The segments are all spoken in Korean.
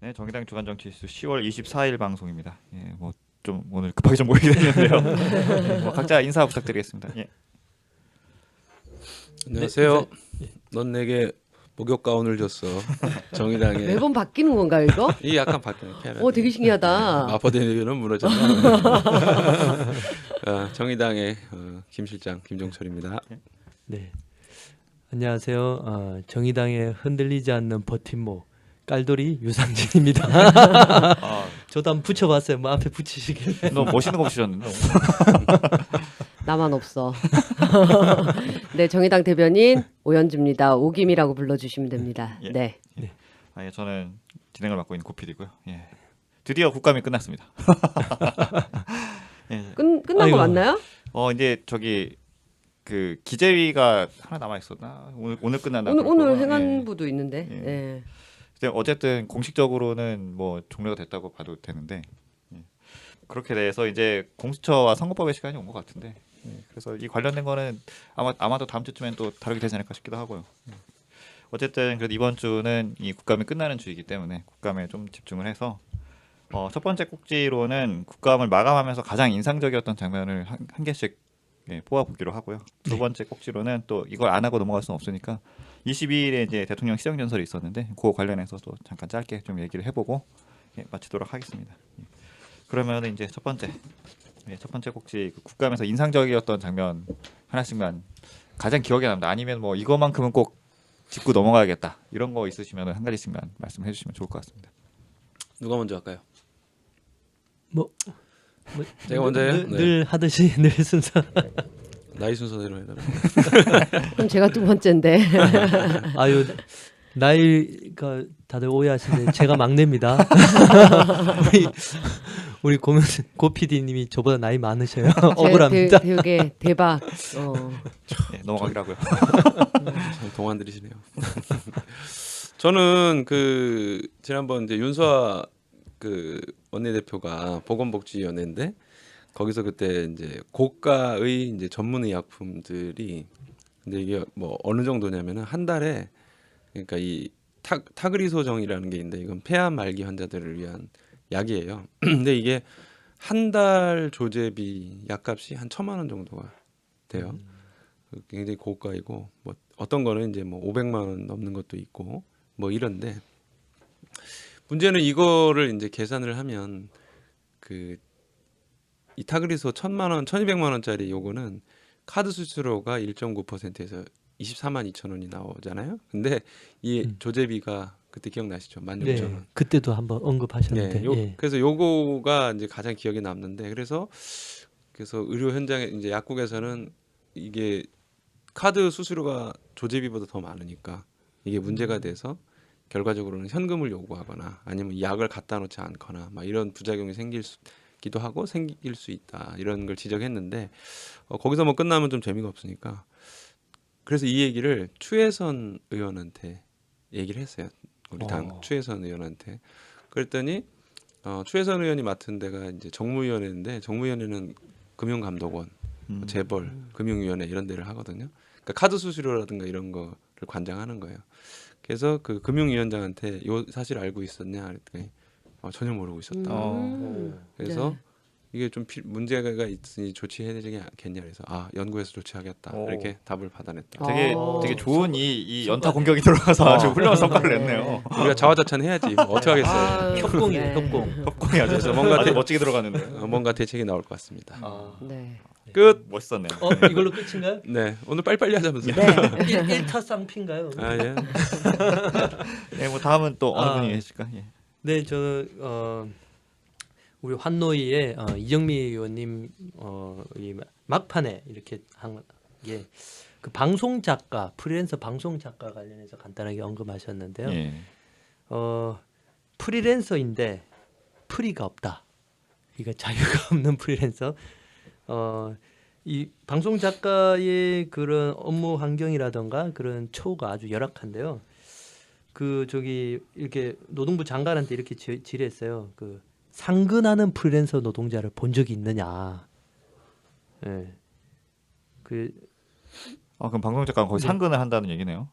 네, 정의당 주간 정치수 10월 24일 방송입니다. 예, 뭐 좀 오늘 급하게 좀 모이게 됐는데요. 예, 뭐 각자 인사 부탁드리겠습니다. 예. 안녕하세요. 넌 내게 목욕 가운을 줬어. 정의당의 매번 바뀌는 건가 이거? 이 약간 바뀌는 피하면. 되게 신기하다. 마포대교는 무너졌다. 정의당의 김 실장 김종철입니다. 네, 안녕하세요. 정의당의 흔들리지 않는 버팀목 깔돌이 유상진입니다. 아, 저도 한번 붙여봤어요. 뭐 앞에 붙이시길래. 너무 멋있는 거 주셨는데. 나만 없어. 네, 정의당 대변인 오연주입니다. 오김이라고 불러주시면 됩니다. 예. 네. 예, 저는 진행을 맡고 있는 고필이고요. 예. 드디어 국감이 끝났습니다. 예. 끝난 아이고. 거 맞나요? 이제 저기 그 기재위가 하나 남아 있었나? 오늘 끝난다. 오늘 그랬구나. 행안부도 있는데. 예. 예. 근데 어쨌든 공식적으로는 뭐 종료가 됐다고 봐도 되는데 예. 그렇게 돼서 이제 공수처와 선거법의 시간이 온 것 같은데 예. 그래서 이 관련된 거는 아마도 다음 주쯤엔 또 다루게 되지 않을까 싶기도 하고요. 예. 어쨌든 그래도 이번 주는 이 국감이 끝나는 주이기 때문에 국감에 좀 집중을 해서 첫 번째 꼭지로는 국감을 마감하면서 가장 인상적이었던 장면을 한 개씩 예, 뽑아보기로 하고요. 두 번째 꼭지로는 또 이걸 안 하고 넘어갈 수는 없으니까 22일에 이제 대통령 시정연설이 있었는데 그 관련해서도 잠깐 짧게 좀 얘기를 해보고 예, 마치도록 하겠습니다. 예. 그러면 이제 첫 번째 꼭지 그 국감에서 인상적이었던 장면 하나씩만 가장 기억에 남다. 아니면 뭐 이거만큼은 꼭 짚고 넘어가야겠다. 이런 거 있으시면 한 가지씩만 말씀해 주시면 좋을 것 같습니다. 누가 먼저 할까요? 뭐 제가 먼저 해요? 늘 하듯이 늘 순서. 나이 순서대로 해달라. 그럼 제가 두 번째인데. 아유, 나이가 다들 오해하시는데 제가 막내입니다. 우리 고 PD님이 저보다 나이 많으셔요. 억울합니다. 되게 대박. 예, 넘어가기로 하고요. 참 동안 들이시네요. 저는 그 지난번 이제 윤수아 그 원내대표가 보건복지위원회인데 거기서 그때 이제 고가의 이제 전문의약품들이 근데 이게 뭐 어느 정도냐면은 한 달에 그러니까 이 타그리소정이라는 게 있는데 이건 폐암 말기 환자들을 위한 약이에요. 근데 이게 한 달 조제비 약값이 한 1,000만 원 정도가 돼요. 굉장히 고가이고 뭐 어떤 거는 이제 뭐 500만 원 넘는 것도 있고 뭐 이런데 문제는 이거를 이제 계산을 하면 그 이 타그리소 1,000만 원, 1,200만 원짜리 요거는 카드 수수료가 1.9%에서 24만 2천 원이 나오잖아요. 근데 이 조제비가 그때 기억나시죠? 16,000원. 네, 그때도 한번 언급하셨는데. 네, 예. 그래서 요거가 이제 가장 기억에 남는데 그래서 의료 현장에 이제 약국에서는 이게 카드 수수료가 조제비보다 더 많으니까 이게 문제가 돼서 결과적으로는 현금을 요구하거나 아니면 약을 갖다 놓지 않거나 막 이런 부작용이 생기기도 하고 생길 수 있다 이런 걸 지적했는데 거기서 뭐 끝나면 좀 재미가 없으니까 그래서 이 얘기를 추혜선 의원한테 얘기를 했어요. 우리 당 추혜선 의원한테 그랬더니 추혜선 의원이 맡은 데가 이제 정무위원회인데 정무위원회는 금융감독원, 재벌, 금융위원회 이런 데를 하거든요. 그러니까 카드 수수료라든가 이런 거를 관장하는 거예요. 그래서 그 금융위원장한테 요 사실 알고 있었냐 그랬더니 전혀 모르고 있었다. 그래서 네. 이게 좀 문제가 있으니 조치해야 되겠냐 그래서 연구해서 조치하겠다 오. 이렇게 답을 받아냈다. 되게 좋은 이 연타 공격이 들어가서 아주 훌륭한 성과를 냈네요. 우리가 자화자찬 해야지 뭐 어떻게 하겠어요. 협공이에요, 네. 협공. 협공이 아주 그래서 뭔가 아주 대- 멋지게 들어가는데. 뭔가 대책이 나올 것 같습니다. 네. 끝. 멋있었네요. 이걸로 끝인가요? 네 오늘 빨리빨리 하자면서. 네. 1타쌍피인가요? 예. 네, 뭐 다음은 또 어느 분이 계실까? 예. 네, 저는 우리 환노위의 이정미 의원님 이 막판에 이렇게 한 게 그 방송 작가 프리랜서 방송 작가 관련해서 간단하게 언급하셨는데요. 예. 프리랜서인데 프리가 없다. 그러니까 자유가 없는 프리랜서. 이 방송 작가의 그런 업무 환경이라던가 그런 처우가 아주 열악한데요. 그 저기 이렇게 노동부 장관한테 이렇게 질의했어요. 그 상근하는 프리랜서 노동자를 본 적이 있느냐. 예. 그럼 방송 작가가 거의 네. 상근을 한다는 얘기네요.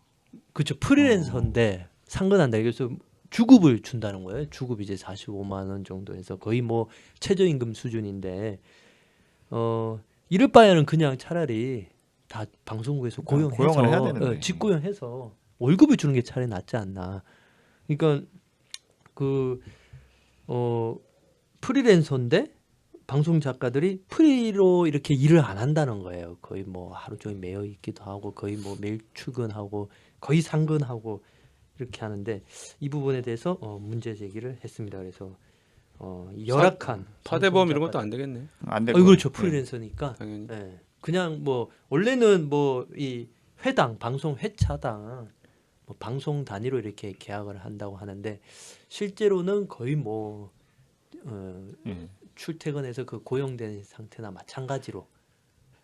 그렇죠. 프리랜서인데 상근한다. 그래서 주급을 준다는 거예요. 주급 이제 45만 원 정도에서 거의 뭐 최저임금 수준인데 이럴 바에는 그냥 차라리 다 방송국에서 고용해서 고용을 해야 되는데. 직고용해서 월급을 주는 게 차라리 낫지 않나. 그러니까 그 프리랜서인데 방송 작가들이 프리로 이렇게 일을 안 한다는 거예요. 거의 뭐 하루 종일 매여 있기도 하고 거의 뭐 매일 출근하고 거의 상근하고 이렇게 하는데 이 부분에 대해서 문제 제기를 했습니다. 그래서 열악한 사대보험 이런 방송 것도 안 되겠네. 안될 그렇죠. 프리랜서니까. 당연히. 예. 그냥 뭐 원래는 뭐 이 회당 방송 회차당 뭐 방송 단위로 이렇게 계약을 한다고 하는데 실제로는 거의 뭐 출퇴근해서 그 고용된 상태나 마찬가지로.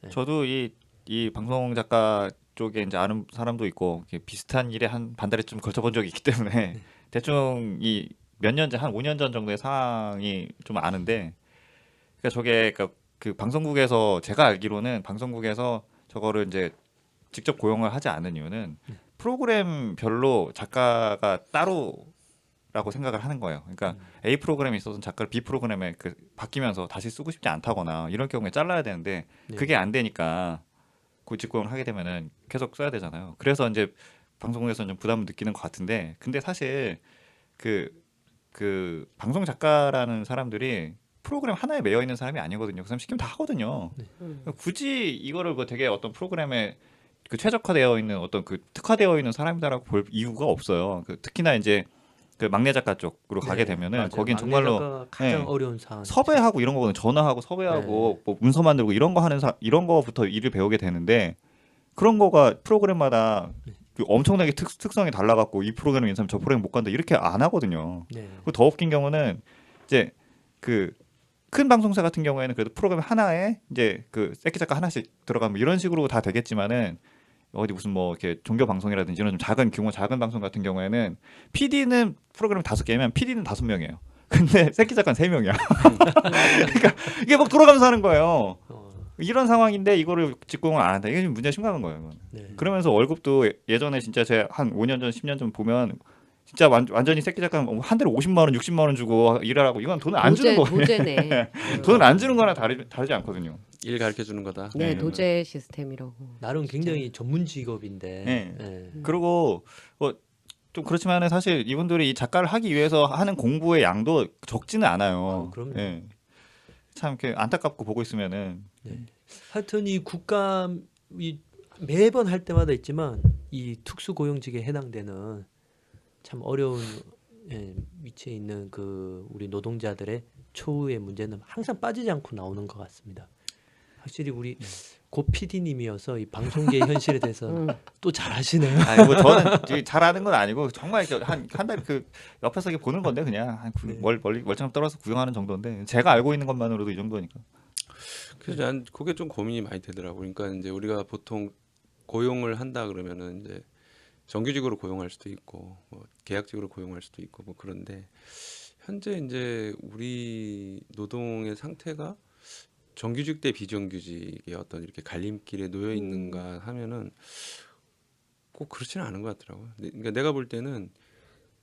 저도 이 방송 작가 쪽에 이제 아는 사람도 있고 이렇게 비슷한 일에 한 반달에쯤 걸쳐본 적이 있기 때문에 대충 이 몇 년 전, 한 5년 전 정도의 상황이 좀 아는데, 그러니까 저게 그러니까 그 방송국에서 제가 알기로는 방송국에서 저거를 이제 직접 고용을 하지 않은 이유는 프로그램별로 작가가 따로라고 생각을 하는 거예요. 그러니까 A 프로그램이 있어서 작가를 B 프로그램에 그 바뀌면서 다시 쓰고 싶지 않다거나 이런 경우에 잘라야 되는데 네. 그게 안 되니까 그 직고용을 하게 되면은 계속 써야 되잖아요. 그래서 이제 방송국에서는 좀 부담을 느끼는 것 같은데, 근데 사실 그 방송 작가라는 사람들이 프로그램 하나에 매여 있는 사람이 아니거든요. 그 사람 시키면 다 하거든요. 굳이 이거를 뭐 되게 어떤 프로그램에 그 최적화되어 있는 어떤 그 특화되어 있는 사람이다라고 볼 이유가 없어요. 그 특히나 이제 그 막내 작가 쪽으로 가게 되면은 맞아요. 거긴 막내 정말로 작가가 가장 네. 어려운 상황. 섭외하고 이런 거거든. 전화하고 섭외하고 뭐 문서 만들고 이런 거 하는 이런 거부터 일을 배우게 되는데, 그런 거가 프로그램마다 그 엄청나게 특성이 달라갖고 이 프로그램 인사하면 저 프로그램 못 간다 이렇게 안 하거든요. 네. 그리고 더 웃긴 경우는 이제 그 큰 방송사 같은 경우에는 그래도 프로그램 하나에 이제 그 새끼 작가 하나씩 들어가면 이런 식으로 다 되겠지만은, 어디 무슨 뭐 이렇게 종교 방송이라든지 이런 좀 작은 규모 작은 방송 같은 경우에는 PD는 프로그램 5개면 PD는 5명이에요. 근데 새끼 작가는 3명이야. 그러니까 이게 막 돌아가면서 하는 거예요. 이런 상황인데 이거를 직공을 안 한다. 이게 좀 문제가 심각한 거예요. 이건. 네. 그러면서 월급도 예전에 진짜 제가 한 5년 전, 10년 전 보면 진짜 완전히 새끼 작가 한 달에 50만 원, 60만 원 주고 일하라고, 이건 돈을 안 주는 거예요. 도제네. 돈을 안 주는 거나 다르지 않거든요. 일 가르쳐 주는 거다. 네, 네. 도제 시스템이라고. 나름 굉장히 전문 직업인데. 네. 예. 그리고 좀 그렇지만은 사실 이분들이 이 작가를 하기 위해서 하는 공부의 양도 적지는 않아요. 그럼요. 예. 참 이렇게 안타깝고 보고 있으면은. 하여튼 이 국감이 매번 할 때마다 있지만 이 특수고용직에 해당되는 참 어려운 위치에 있는 그 우리 노동자들의 처우의 문제는 항상 빠지지 않고 나오는 것 같습니다. 확실히 우리 고 PD님이어서 이 방송계 현실에 대해서 또 잘하시네요. 아니 뭐 저는 잘하는 건 아니고 정말 한 달 그 옆에서 이렇게 보는 건데 그냥 멀리 멀쩡히 떨어서 구경하는 정도인데, 제가 알고 있는 것만으로도 이 정도니까. 그래서 난 그게 좀 고민이 많이 되더라고. 그러니까 이제 우리가 보통 고용을 한다 그러면은 이제 정규직으로 고용할 수도 있고 뭐 계약직으로 고용할 수도 있고 뭐 그런데, 현재 이제 우리 노동의 상태가 정규직 대 비정규직의 어떤 이렇게 갈림길에 놓여 있는가 하면은 꼭 그렇지는 않은 것 같더라고요. 그러니까 내가 볼 때는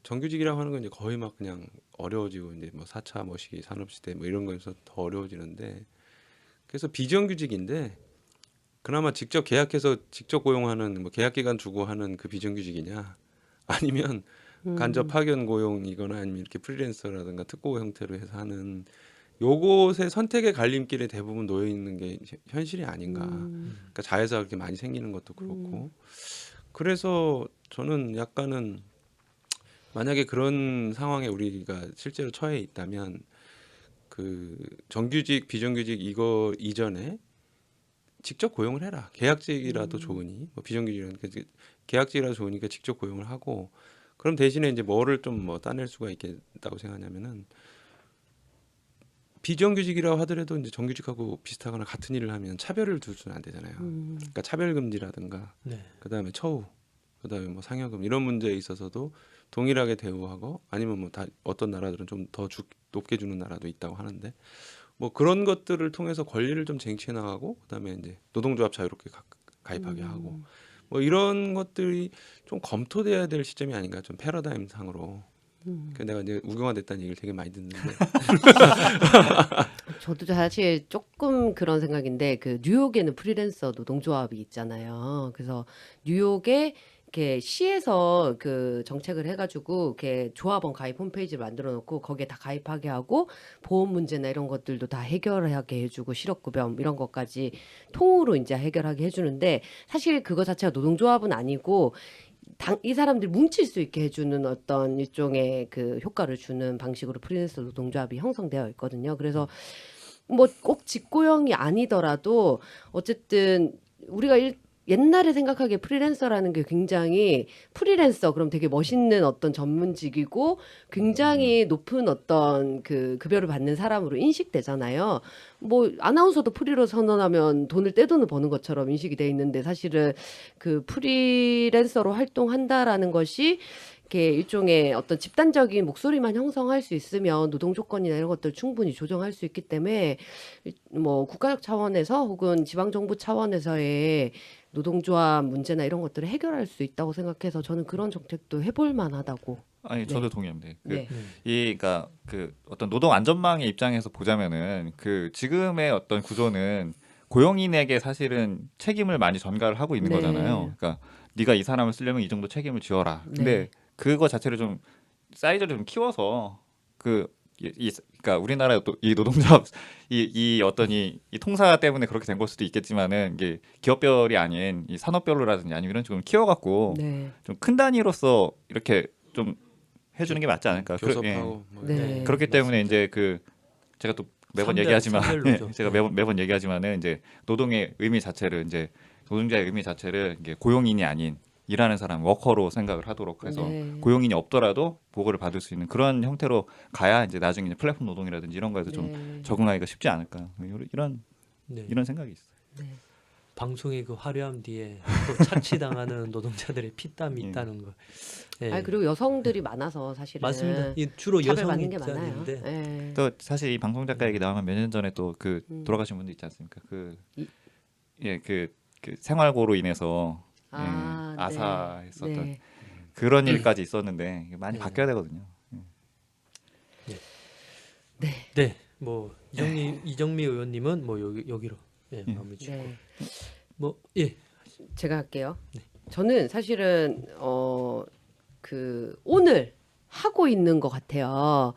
정규직이라고 하는 건 이제 거의 막 그냥 어려워지고 이제 뭐 4차 뭐시기 산업시대 뭐 이런 거에서 더 어려워지는데, 그래서 비정규직인데 그나마 직접 계약해서 직접 고용하는 뭐 계약 기간 주고 하는 그 비정규직이냐, 아니면 간접 파견 고용이거나 아니면 이렇게 프리랜서라든가 특고 형태로 해서 하는 요것의 선택의 갈림길에 대부분 놓여 있는 게 현실이 아닌가. 그러니까 자회사가 그렇게 많이 생기는 것도 그렇고. 그래서 저는 약간은 만약에 그런 상황에 우리가 실제로 처해 있다면 그 정규직 비정규직 이거 이전에 직접 고용을 해라. 계약직이라도 좋으니 뭐 비정규직이라는 계약직이라도 좋으니까 직접 고용을 하고, 그럼 대신에 이제 뭐를 좀 뭐 따낼 수가 있겠다고 생각하냐면은, 비정규직이라고 하더라도 이제 정규직하고 비슷하거나 같은 일을 하면 차별을 둘 수는 안 되잖아요. 그러니까 차별금지라든가 네. 그다음에 처우, 그다음에 뭐 상여금 이런 문제에 있어서도 동일하게 대우하고, 아니면 뭐 다 어떤 나라들은 좀 더 높게 주는 나라도 있다고 하는데, 뭐 그런 것들을 통해서 권리를 좀 쟁취해 나가고, 그다음에 이제 노동조합 자유롭게 가입하게 하고, 뭐 이런 것들이 좀 검토돼야 될 시점이 아닌가, 좀 패러다임 상으로. 그 내가 이제 우경화됐다는 얘기를 되게 많이 듣는데 저도 사실 조금 그런 생각인데 그 뉴욕에는 프리랜서 노동조합이 있잖아요. 그래서 뉴욕에 이렇게 시에서 그 정책을 해가지고 이렇게 조합원 가입 홈페이지를 만들어 놓고 거기에 다 가입하게 하고 보험 문제나 이런 것들도 다 해결하게 해주고 실업급여 이런 것까지 통으로 이제 해결하게 해주는데 사실 그거 자체가 노동조합은 아니고 이 사람들이 뭉칠 수 있게 해주는 어떤 일종의 그 효과를 주는 방식으로 프리랜서 노동조합이 형성되어 있거든요. 그래서 뭐 꼭 직고형이 아니더라도 어쨌든 우리가 옛날에 생각하기에 프리랜서라는 게 굉장히 프리랜서 그럼 되게 멋있는 어떤 전문직이고 굉장히 높은 어떤 그 급여를 받는 사람으로 인식되잖아요. 뭐 아나운서도 프리로 선언하면 돈을 떼돈을 버는 것처럼 인식이 돼 있는데 사실은 그 프리랜서로 활동한다라는 것이 이렇게 일종의 어떤 집단적인 목소리만 형성할 수 있으면 노동 조건이나 이런 것들 충분히 조정할 수 있기 때문에 뭐 국가적 차원에서 혹은 지방 정부 차원에서의 노동조합 문제나 이런 것들을 해결할 수 있다고 생각해서 저는 그런 정책도 해볼 만하다고. 아니 저도 동의합니다. 네. 그러니까 그 어떤 노동 안전망의 입장에서 보자면은 그 지금의 어떤 구조는 고용인에게 사실은 책임을 많이 전가를 하고 있는 네. 거잖아요. 그러니까 네가 이 사람을 쓰려면 이 정도 책임을 지어라. 근데 네. 그거 자체를 좀 사이즈를 좀 키워서 그러니까 우리나라의 또 이 노동조합 이 어떤 이 통사 때문에 그렇게 된 걸 수도 있겠지만은 이게 기업별이 아닌 이 산업별로라든지 아니면 이런 식으로 키워갖고 네. 좀 큰 단위로서 이렇게 좀 해주는 게 맞지 않을까. 교섭하고 뭐 네. 그렇기 때문에 이제 그 제가 또 매번 얘기하지만 산별로죠. 제가 매번 얘기하지만은 이제 노동의 의미 자체를 이제 노동자의 의미 자체를 이게 고용인이 아닌 일하는 사람 워커로 생각을 하도록 해서 네. 고용인이 없더라도 보고를 받을 수 있는 그런 형태로 가야 이제 나중에 이제 플랫폼 노동이라든지 이런 거에서 좀 네. 적응하기가 쉽지 않을까 이런 네. 이런 생각이 있어요. 네. 방송의 그 화려함 뒤에 또 착취당하는 노동자들의 피땀이 있다는 거. 예. 아니 그리고 여성들이 많아서 사실은 맞습니다. 이 주로 차별받는 여성 게 많아요. 입장인데 네. 또 사실 이 방송 작가 얘기 나오면 몇 년 전에 또 그 돌아가신 분도 있지 않습니까? 그 생활고로 인해서 아, 네. 아사했었던 네. 그런 일까지 있었는데 이게 많이 네. 바뀌어야 되거든요. 네, 뭐 이정미 의원님은 뭐 여기로 마무리 짓고 네. 뭐 예. 제가 할게요. 네. 저는 사실은 그 오늘 하고 있는 것 같아요.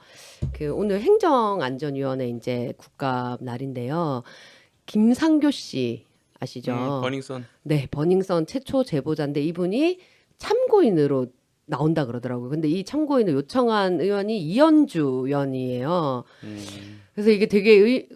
그 오늘 행정안전위원회 이제 국감 날인데요. 김상교 씨 아시죠? 버닝썬 네, 버닝썬 최초 제보자인데 이분이 참고인으로 나온다 그러더라고요. 근데 이 참고인을 요청한 의원이 이현주 의원이에요. 그래서 이게 되게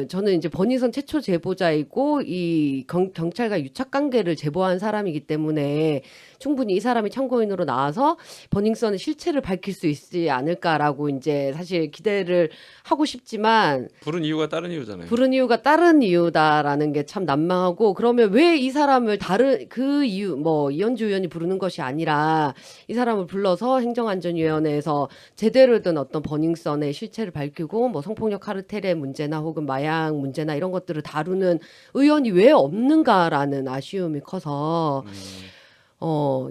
저는 이제 버닝썬 최초 제보자이고 이 경찰과 유착 관계를 제보한 사람이기 때문에 충분히 이 사람이 참고인으로 나와서 버닝썬의 실체를 밝힐 수 있지 않을까라고 이제 사실 기대를 하고 싶지만 부른 이유가 다른 이유잖아요. 부른 이유가 다른 이유다라는 게 참 난망하고 그러면 왜 이 사람을 다른 그 이유 뭐 이현주 의원이 부르는 것이 아니라 이 사람을 불러서 행정안전위원회에서 제대로 된 어떤 버닝썬의 실체를 밝히고 뭐 성폭력 카르텔의 문제나 혹은 마약 문제나 이런 것들을 다루는 의원이 왜 없는가라는 아쉬움이 커서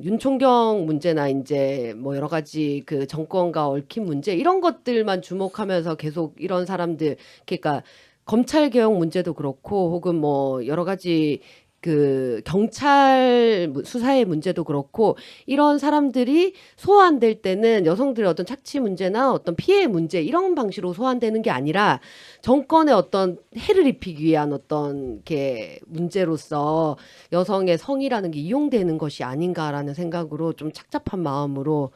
윤총경 문제나 이제 뭐 여러 가지 그 정권과 얽힌 문제 이런 것들만 주목하면서 계속 이런 사람들 그러니까 검찰 개혁 문제도 그렇고 혹은 뭐 여러 가지 그 경찰 수사의 문제도 그렇고 이런 사람들이 소환될 때는 여성들의 어떤 착취 문제나 어떤 피해 문제 이런 방식으로 소환되는 게 아니라 정권의 어떤 해를 입히기 위한 어떤 이렇게 문제로서 여성의 성이라는 게 이용되는 것이 아닌가라는 생각으로 좀 착잡한 마음으로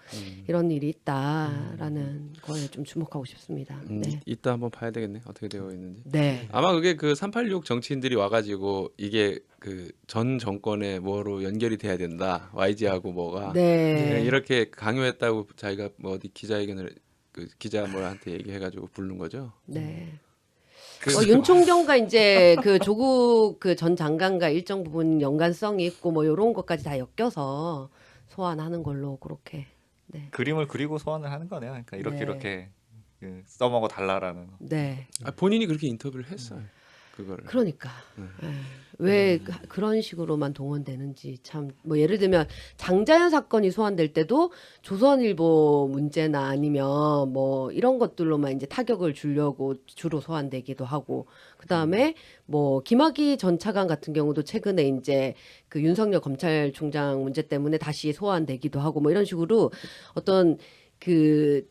이런 일이 있다라는 거에 좀 주목하고 싶습니다. 네. 이따 한번 봐야 되겠네. 어떻게 되어 있는지. 네. 아마 그게 그 386 정치인들이 와가지고 이게 그 전 정권에 뭐로 연결이 돼야 된다. YG하고 뭐가 네. 이렇게 강요했다고 자기가 뭐 어디 기자회견을 그 기자들한테 얘기해가지고 부른 거죠. 네. 그 윤총경과 이제 그 조국 그 전 장관과 일정 부분 연관성이 있고 뭐 이런 것까지 다 엮여서 소환하는 걸로 그렇게. 네. 그림을 그리고 소환을 하는 거네요. 그러니까 이렇게 네. 이렇게 써먹어 달라라는. 네. 본인이 그렇게 인터뷰를 했어요. 그거를. 그러니까 왜 그런 식으로만 동원되는지 참 뭐 예를 들면 장자연 사건이 소환될 때도 조선일보 문제나 아니면 뭐 이런 것들로만 이제 타격을 주려고 주로 소환되기도 하고 그다음에 뭐 김학의 전 차관 같은 경우도 최근에 이제 그 윤석열 검찰총장 문제 때문에 다시 소환되기도 하고 뭐 이런 식으로 어떤 그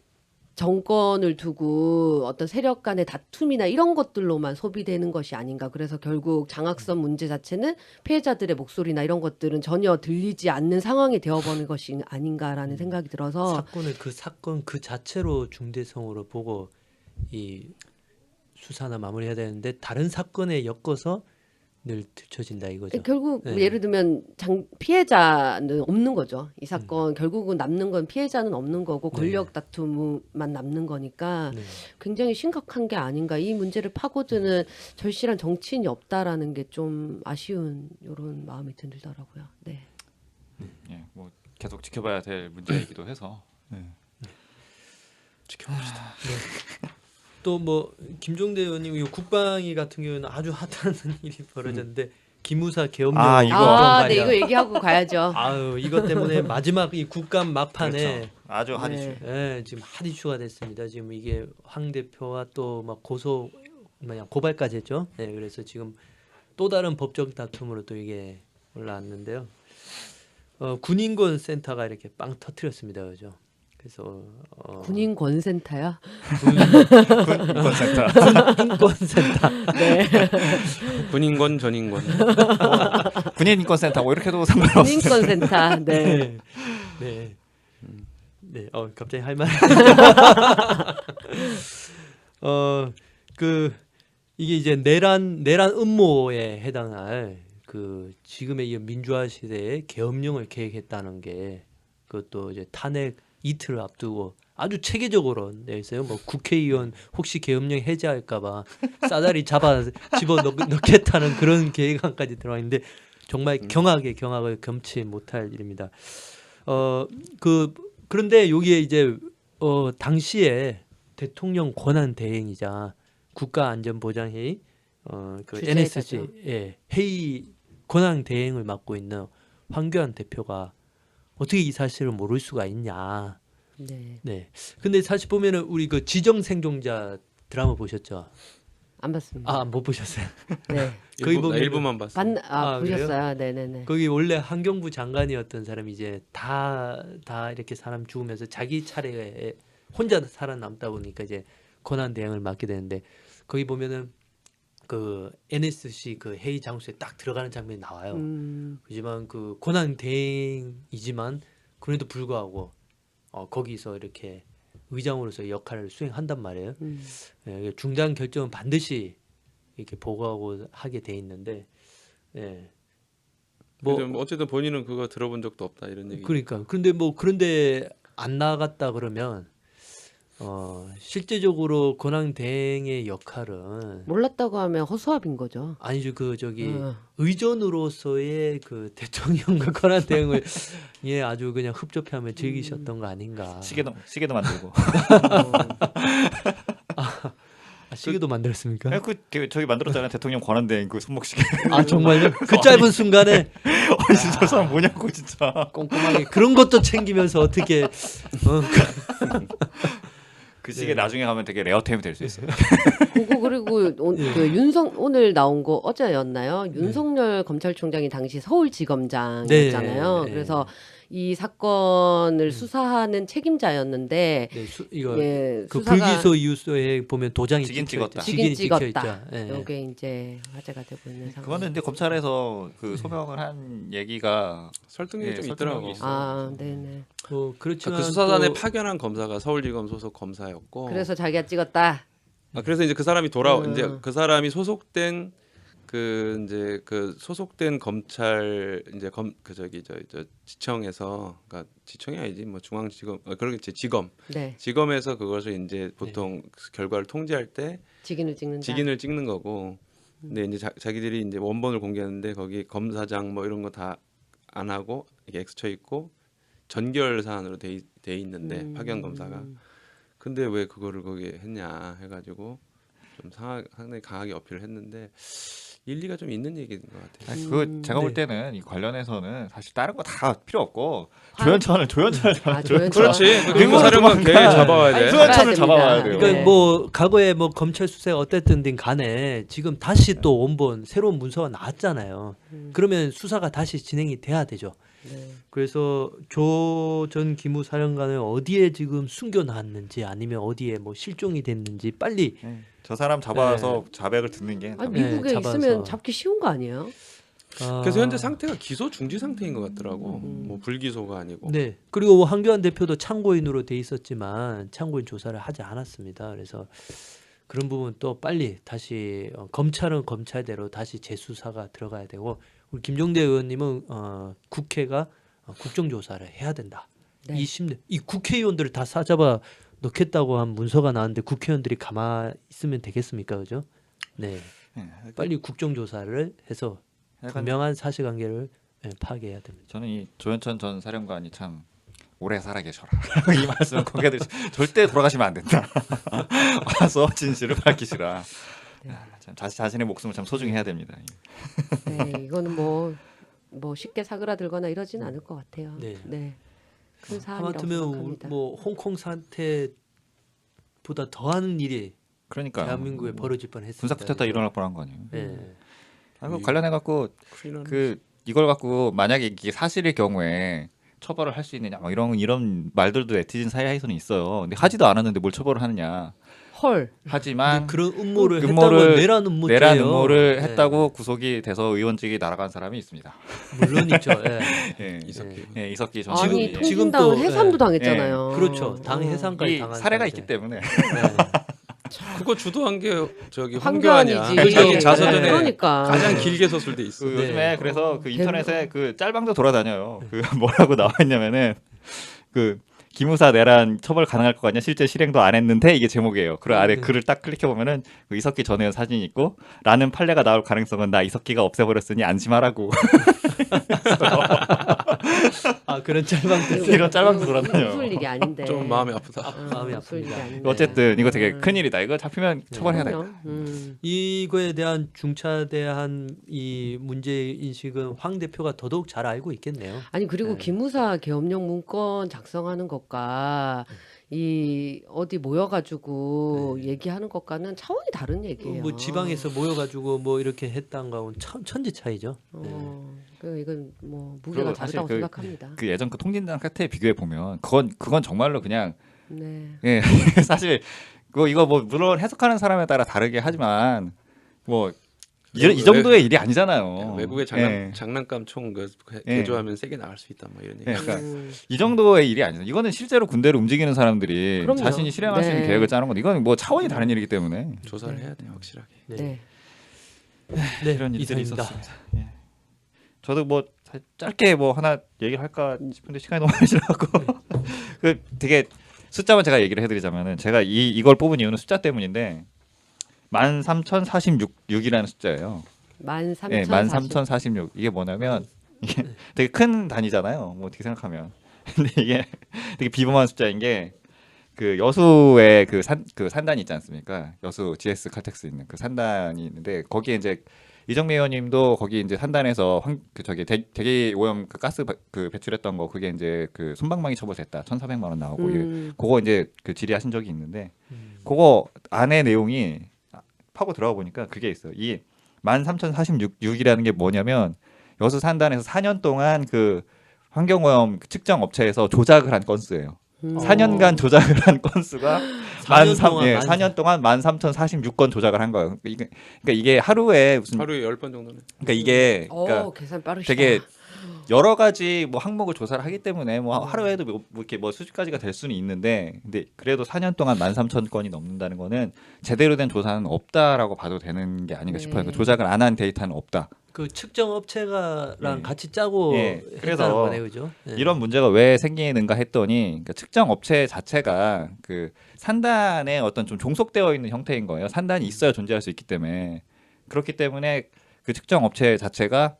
정권을 두고 어떤 세력 간의 다툼이나 이런 것들로만 소비되는 것이 아닌가. 그래서 결국 장학선 문제 자체는 피해자들의 목소리나 이런 것들은 전혀 들리지 않는 상황이 되어버린 것이 아닌가라는 생각이 들어서 사건을 그 사건 그 자체로 중대성으로 보고 이 수사나 마무리해야 되는데 다른 사건에 엮어서 늘 들춰진다 이거죠. 결국 네. 예를 들면 피해자는 없는 거죠. 이 사건 결국은 남는 건 피해자는 없는 거고 권력 다툼만 남는 거니까 네. 굉장히 심각한 게 아닌가. 이 문제를 파고드는 절실한 정치인이 없다라는 게 좀 아쉬운 이런 마음이 들더라고요. 네. 예, 뭐 계속 지켜봐야 될 문제이기도 해서. 네. 지켜봅시다. 또 뭐 김종대 의원님 이 국방위 같은 경우는 아주 핫한 일이 벌어졌는데 기무사 계엄령 아, 이거. 네, 이거 얘기하고 가야죠. 아유 이것 때문에 마지막 이 국감 막판에 그렇죠. 아주 핫 이슈. 예, 지금 핫 이슈가 됐습니다. 지금 이게 황 대표와 또 막 고소 뭐냐 고발까지 했죠. 네, 그래서 지금 또 다른 법적 다툼으로 또 이게 올라왔는데요. 군인권 센터가 이렇게 빵 터트렸습니다, 그죠? 그래서 군인 권센터야. 군센터. 군인권센터. 네. 군인권 전인권. 군인인권센터 뭐 이렇게도 상관없어요. 군인 권센터. 네. 네, 네, 네. 갑자기 할 말. 그 이게 이제 내란 음모에 해당할 그 지금의 이 민주화 시대에 계엄령을 계획했다는 게 그것도 이제 탄핵 이틀을 앞두고 아주 체계적으로 내 있어요. 뭐 국회의원 혹시 계엄령 해제할까봐 싸다리 잡아 집어 넣겠다는 그런 계획안까지 들어와 있는데 정말 경악을 금치 못할 일입니다. 그런데 여기에 이제 당시에 대통령 권한 대행이자 국가안전보장회의 그 주재자죠. NSC 회의 권한 대행을 맡고 있는 황교안 대표가 어떻게 이 사실을 모를 수가 있냐. 네. 네. 근데 사실 보면은 우리 그 지정 생존자 드라마 보셨죠? 안 봤습니다. 아, 못 보셨어요. 네. 거기 보면은- 일부만 봤어. 그래요? 보셨어요? 네네네. 거기 원래 환경부 장관이었던 사람이 이제 다 이렇게 사람 죽으면서 자기 차례에 혼자 살아남다 보니까 이제 권한 대행을 맡게 되는데 거기 보면은 그 NSC 그 회의 장소에 딱 들어가는 장면이 나와요. 하지만 그 권한 대행이지만 그래도 불구하고 거기서 이렇게 의장으로서 역할을 수행한단 말이에요. 예, 중단 결정은 반드시 이렇게 보고하고 하게 돼 있는데, 예. 뭐 어쨌든 본인은 그거 들어본 적도 없다 이런 얘기. 그러니까 그런데 안 나갔다 그러면 실제적으로 권한 대행의 역할은 몰랐다고 하면 허수아비인 거죠. 아니죠. 그 저기 어. 의전으로서의 그 대통령과 권한 대행을 예 아주 그냥 흡족해하며 즐기셨던 거 아닌가. 시계도 만들고. 시계도 만들었습니까? 저기 만들었잖아요. 대통령 권한대행 그 손목시계. 아 정말요? 그 짧은 순간에 진짜 저 사람 뭐냐고 진짜. 꼼꼼하게 그런 것도 챙기면서 어떻게 그 시계 나중에 가면 되게 레어템이 될 수 있어요. 그거 그리고 그 오늘 나온 거 어제였나요? 윤석열 검찰총장이 당시 서울지검장이었잖아요. 네. 그래서 이 사건을 수사하는 책임자였는데 네, 이거 예, 그 수사가 불기소 이유소에 보면 도장이 직인 찍혀있죠. 찍었다. 직인 찍었다. 찍혀있죠. 예. 이게 이제 화제가 되고 있는 상황. 그거는 이제 검찰에서 그 소명을 한 얘기가 설득력이 좀 설득력이 있더라고. 있어. 아, 네네. 그렇지만 그 수사단에 또- 파견한 검사가 서울지검 소속 검사였고. 그래서 자기가 찍었다. 그래서 이제 그 사람이 이제 그 사람이 소속된 그 소속된 검찰 이제 저 지청에서 그러니까 지청이 아니지 뭐 중앙지검 그러겠지 네. 지검에서 그것을 이제 보통 결과를 통지할 때 직인을 찍는다. 직인을 찍는 거고 근데 이제 자기들이 이제 원본을 공개하는데 거기 검사장 뭐 이런 거 다 안 하고 이게 X 쳐 있고 전결 사안으로 돼 있는데 파견 검사가 근데 왜 그거를 거기에 했냐 해가지고 좀 상당히 강하게 어필을 했는데 일리가 좀 있는 얘기인 것 같아요. 아니, 그 제가 볼 네. 때는 이 관련해서는 사실 다른 거 다 필요 없고 화- 조연천을 아, 조연천. 그렇지. 아, 그리고 사령관 걔 도망가. 잡아와야 아니, 돼. 조연천을 잡아야 잡아와야 됩니다. 돼요. 그러니까 네. 뭐 과거에 뭐 검찰 수사가 어땠든 간에 지금 다시 또 원본 새로운 문서가 나왔잖아요. 그러면 수사가 다시 진행이 돼야 되죠. 네. 그래서 조 전 기무사령관을 어디에 지금 숨겨놨는지 아니면 어디에 뭐 실종이 됐는지 빨리 네, 저 사람 잡아서 자백을 듣는 게 아니, 네, 미국에 잡아서. 있으면 잡기 쉬운 거 아니에요? 그래서 현재 상태가 기소 중지 상태인 것 같더라고. 음. 뭐 불기소가 아니고. 네. 그리고 황교안 대표도 참고인으로 돼 있었지만 참고인 조사를 하지 않았습니다. 그래서 그런 부분 또 빨리 다시 검찰은 검찰대로 다시 재수사가 들어가야 되고 우리 김종대 의원님은 국회가 국정조사를 해야 된다. 네. 이 국회의원들을 다 싸잡아 넣겠다고 한 문서가 나왔는데 국회의원들이 가만히 있으면 되겠습니까, 그죠? 네, 네, 빨리 국정조사를 해서 약간 분명한 사실관계를 파악해야 됩니다. 저는 이 조연천 전 사령관이 참 오래 살아 계셔라 이 말씀을 공개드리 절대 돌아가시면 안 된다. 와서 진실을 밝히시라. 참 자신의 목숨을 참 소중히 해야 됩니다. 네, 이거는 뭐 쉽게 사그라들거나 이러진 않을 것 같아요. 네. 네. 큰 사안이라고 하마터면 생각합니다. 뭐 홍콩 사태보다 더하는 일이 그러니까 대한민국에 벌어질 뻔했습니다. 군사 쿠데타 일어날 뻔한 거 아니에요. 네. 그 관련해 갖고 큰일 나네. 그 이걸 갖고 만약에 이게 사실일 경우에 처벌을 할 수 있느냐 막 이런 말들도 네티즌 사이에서는 있어요. 근데 하지도 않았는데 뭘 처벌을 하느냐. 헐. 하지만 그런 음모를 음모를 했다고 내란 음모죄예요. 내란 음모를 네. 했다고 구속이 돼서 의원직이 날아간 사람이 있습니다. 물론 있죠. 예. 예, 이석기. 예, 이석기 전 아니 의원이. 지금 통진당은 또, 해산도 예. 당했잖아요. 그렇죠. 당 어. 해산까지 이 당한 사례가 사람들. 있기 때문에 네. 그거 주도한 게 저기 황교안이지. 황교안이야. 자기 자서전에 네. 그러니까. 가장 길게 썼을 때 있어. 그 네. 요즘에 그래서 그 인터넷에 대박. 그 짤방도 돌아다녀요. 그 뭐라고 나와 있냐면은 그 기무사 내란 처벌 가능할 것 같냐 실제 실행도 안 했는데 이게 제목이에요. 그 아래 네. 글을 딱 클릭해 보면은 그 이석기 전 의원 사진이 있고 라는 판례가 나올 가능성은 나 이석기가 없애버렸으니 안심하라고 아 그런 짤방도 이런 짤방도 돌아다녀요. 웃을 일이 아닌데. 좀 마음이 아프다. 마음이 웃을 일이 아픕니다. 아닌데. 어쨌든 이거 되게 큰 일이다. 이거 잡히면 처벌해야 돼. 그럼요. 이거에 대한 중차대한 이 문제 인식은 황 대표가 더더욱 잘 알고 있겠네요. 아니 그리고 네. 기무사 계엄령 문건 작성하는 것과 이 어디 모여가지고 얘기하는 것과는 차원이 다른 얘기예요. 뭐 지방에서 모여가지고 뭐 이렇게 했다는 거하고는 천지 차이죠. 이건 뭐 무게가 그리고 사실 다르다고 그- 생각합니다. 그 예전 그 통진당 사태에 비교해 보면 그건 정말로 그냥 네. 예 사실 이거 뭐 물론 해석하는 사람에 따라 다르게 하지만 뭐 이 정도의 일이 아니잖아요. 외국의 예. 장난감 총 예. 개조하면 세게 나갈 수 있다. 뭐 이런 얘기. 예, 그러니까 음, 이 정도의 일이 아니죠. 이거는 실제로 군대를 움직이는 사람들이 그럼요. 자신이 실행할 수 있는 네. 계획을 짜는 건데 이건 뭐 차원이 다른 일이기 때문에 조사를 해야 돼 확실하게. 네. 네, 이런 일들이 이상입니다. 있었습니다. 예. 저도 뭐 짧게 뭐 하나 얘기를 할까 싶은데 시간이 너무 많이 지나고 그 되게 숫자만 제가 얘기를 해드리자면은 제가 이걸 뽑은 이유는 숫자 때문인데 13,046이라는 숫자예요. 13,040. 예, 13,046 이게 뭐냐면 이게 되게 큰 단위잖아요. 뭐 어떻게 생각하면 근데 이게 되게 비범한 숫자인 게 그 여수의 그 산단이 있지 않습니까? 여수 GS 칼텍스 있는 그 산단이 있는데 거기에 이제 이정미 의원님도 거기 이제 산단에서 대기 오염 그 가스 그 배출했던 거 그게 이제 그 솜방망이 처벌됐다 1,400만 원 나오고 그거 이제 그 질의하신 적이 있는데 그거 안에 내용이 파고 들어가 보니까 그게 있어요. 이 13,046이라는 게 뭐냐면 여수 산단에서 4년 동안 그 환경오염 측정 업체에서 조작을 한 건수예요. 4년간 조작을 한 건수가 4년 동안 13,046건 조작을 한 거예요. 그러니까 이게 하루에 무슨 하루에 10번 정도는. 그러니까 이게 그러니까 계산 빠르시다. 되게 여러 가지 뭐 항목을 조사를 하기 때문에 뭐 하루에도 뭐 이렇게 뭐 수십 가지가 될 수는 있는데 근데 그래도 4년 동안 13,000건이 넘는다는 거는 제대로 된 조사는 없다라고 봐도 되는 게 아닌가 싶어요. 그 조작을 안 한 데이터는 없다. 그 측정 업체가랑 예. 같이 짜고 예, 했다는 그래서 거네요, 그죠? 예. 이런 문제가 왜 생기는가 했더니 그러니까 측정 업체 자체가 그 산단에 어떤 좀 종속되어 있는 형태인 거예요. 산단이 있어야 존재할 수 있기 때문에 그렇기 때문에 그 측정 업체 자체가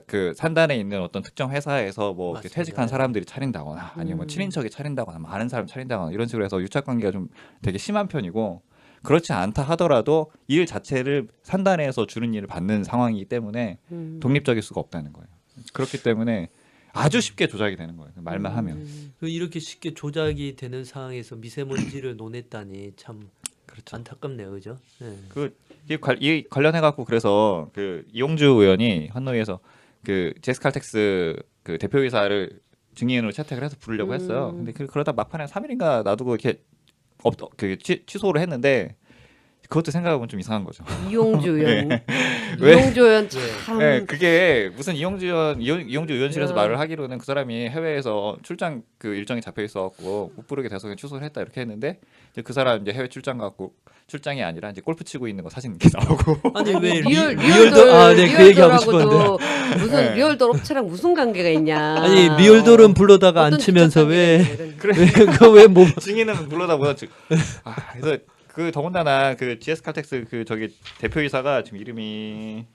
그 산단에 있는 어떤 특정 회사에서 뭐 이렇게 맞습니다. 퇴직한 사람들이 차린다거나 아니면 뭐 친인척이 차린다거나 많은 사람 차린다거나 이런 식으로 해서 유착 관계가 좀 되게 심한 편이고 그렇지 않다 하더라도 일 자체를 산단에서 주는 일을 받는 상황이기 때문에 독립적일 수가 없다는 거예요. 그렇기 때문에 아주 쉽게 조작이 되는 거예요. 말만 하면. 그 이렇게 쉽게 조작이 되는 상황에서 미세먼지를 논했다니 참 그렇죠. 안타깝네요, 그죠? 네. 이 관련해 갖고 그래서 그 이용주 의원이 환노위에서 그 제스칼텍스 그 대표이사를 증인으로 채택을 해서 부르려고 했어요. 근데 그러다 막판에 3일인가 놔두고 이렇게 취소를 했는데 그것도 생각해보면 좀 이상한 거죠. 이용주 의원, 왜? 이용주 의원 참. 네, 그게 무슨 이용주 의원실에서 말을 하기로는 그 사람이 해외에서 출장 그 일정이 잡혀 있어갖고 못 부르게 돼서 그냥 취소를 했다 이렇게 했는데 이제 그 사람 이제 해외 출장 갖고 출장이 아니라 이제 골프 치고 있는 거 사진 이렇게 나오고. 아니 왜 리얼돌 네, 그 얘기 하고 싶었는데. 리얼돌하고도 무슨 네. 리얼돌 업체랑 무슨 관계가 있냐? 아니 리얼돌은 불러다가 안 어떤 치면서 직접 왜 관계가 있냐, 그래. 그왜 뭐 증인은 불러다 보다 그래서 그 더군다나 그 GS 칼텍스 그 저기 대표이사가 지금 이름이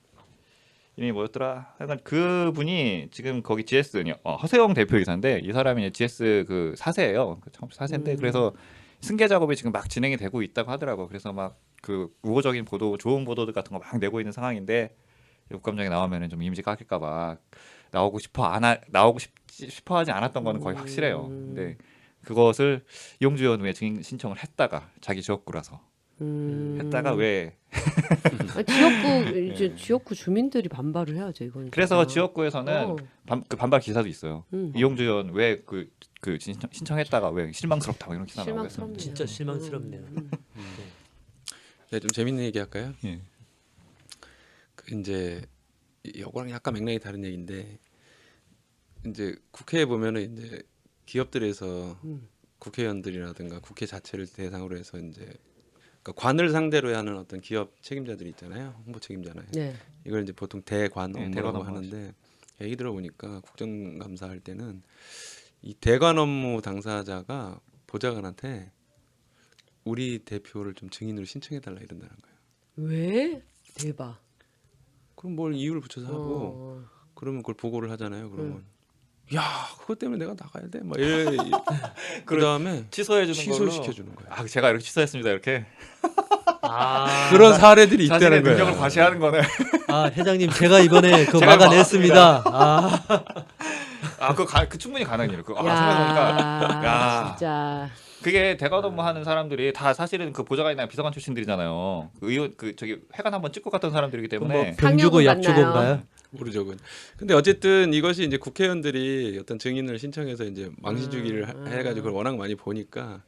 뭐였더라? 약간 그분이 지금 거기 GS 허세영 대표이사인데 이 사람이 이제 GS 그 사세예요. 그 처음 사세인데 그래서 승계 작업이 지금 막 진행이 되고 있다고 하더라고. 그래서 막 그 우호적인 보도, 좋은 보도들 같은 거 막 내고 있는 상황인데 국감장에 나오면은 좀 이미지 깎일까봐 나오고 싶어 하지 않았던 거는 거의 확실해요. 근데 그것을 이용주 의원 왜 증인 신청을 했다가 자기 지역구라서 했다가 왜 지역구 주민들이 반발을 해야죠 이건. 그래서 진짜. 지역구에서는 그 반발 기사도 있어요. 이용주 의원 왜 그 신청했다가 왜 실망스럽다고 이런 기사 나오고 했어요. 실망스럽네요. 진짜 실망스럽네요. 네, 좀 재밌는 얘기 할까요? 예. 그 이제 이거랑 약간 맥락이 다른 얘기인데 이제 국회에 보면은 이제 기업들에서 국회의원들이라든가 국회 자체를 대상으로 해서 이제 그러니까 관을 상대로 하는 어떤 기업 책임자들이 있잖아요. 홍보 책임자나요. 네. 이걸 이제 보통 대관 네, 업무라고 대관 업무 하는데 얘기 들어보니까 국정감사할 때는 이 대관 업무 당사자가 보좌관한테 우리 대표를 좀 증인으로 신청해달라 이런다는 거예요. 왜? 대박. 그럼 뭘 이유를 붙여서 하고 그러면 그걸 보고를 하잖아요. 그러면 야 그것 때문에 내가 나가야 돼. 막 이래. 그 다음에 취소시켜 주는 거예요. 아 제가 이렇게 취소했습니다 이렇게 그런 사례들이 있다는 자신의 거예요. 능력을 과시하는 거네. 아 회장님 제가 이번에 그 제가 막아냈습니다. 그 충분히 가능한 일이에요. 야, 생각해보니까 야. 진짜. 그게 대관 업무하는 사람들이 다 사실은 그 보좌관이나 비서관 출신들이잖아요. 그 의원 저기 회관 한번 찍고 갔던 사람들이기 때문에 병 주고 약 상여금 주고인가요? 모르죠. 그건. 근데 어쨌든 이것이 이제 국회의원들이 어떤 증인을 신청해서 이제 망신주기를 해가지고 그걸 워낙 많이 보니까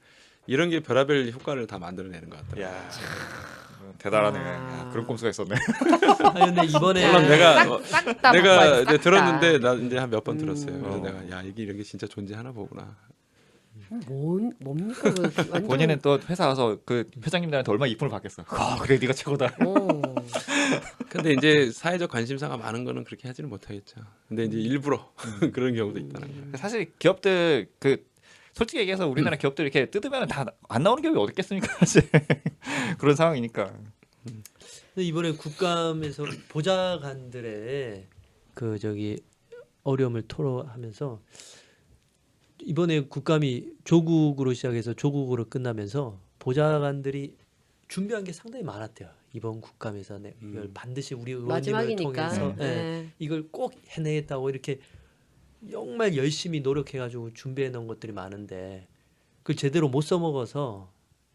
이런 게 별의별 효과를 다 만들어내는 것 같더라고요. 야 대단하네. 야, 그런 꼼수가 있었네. 아 근데 이번에 물론 싹다 내가 이제 들었는데 나 이제 한 몇 번 들었어요. 그래서 내가 야 이게 이런 게 진짜 존재하나 보구나. 뭡니까? 그 완전- 본인은 또 회사 가서 그 회장님들한테 얼마나 이쁨을 받겠어. 그래 네가 최고다. 근데 이제 사회적 관심사가 많은 거는 그렇게 하지는 못하겠죠. 근데 이제 일부러 그런 경우도 있다는 거예요. 사실 기업들 그 솔직히 얘기해서 우리나라 기업들 이렇게 뜯으면 다 안 나오는 기업이 어디 있겠습니까? 사실 그런 상황이니까. 근데 이번에 국감에서 보좌관들의 그 저기 어려움을 토로하면서 이번에 국감이 조국으로 시작해서 조국으로 끝나면서 보좌관들이 준비한 게 상당히 많았대요. 이번 국감에서 이걸 반드시 우리 의원님을 마지막이니까. 통해서 네. 이걸 꼭 해내겠다고 이렇게 정말 열심히 노력해가지고 준비해 놓은 것들이 많은데 그걸 제대로 못 써먹어서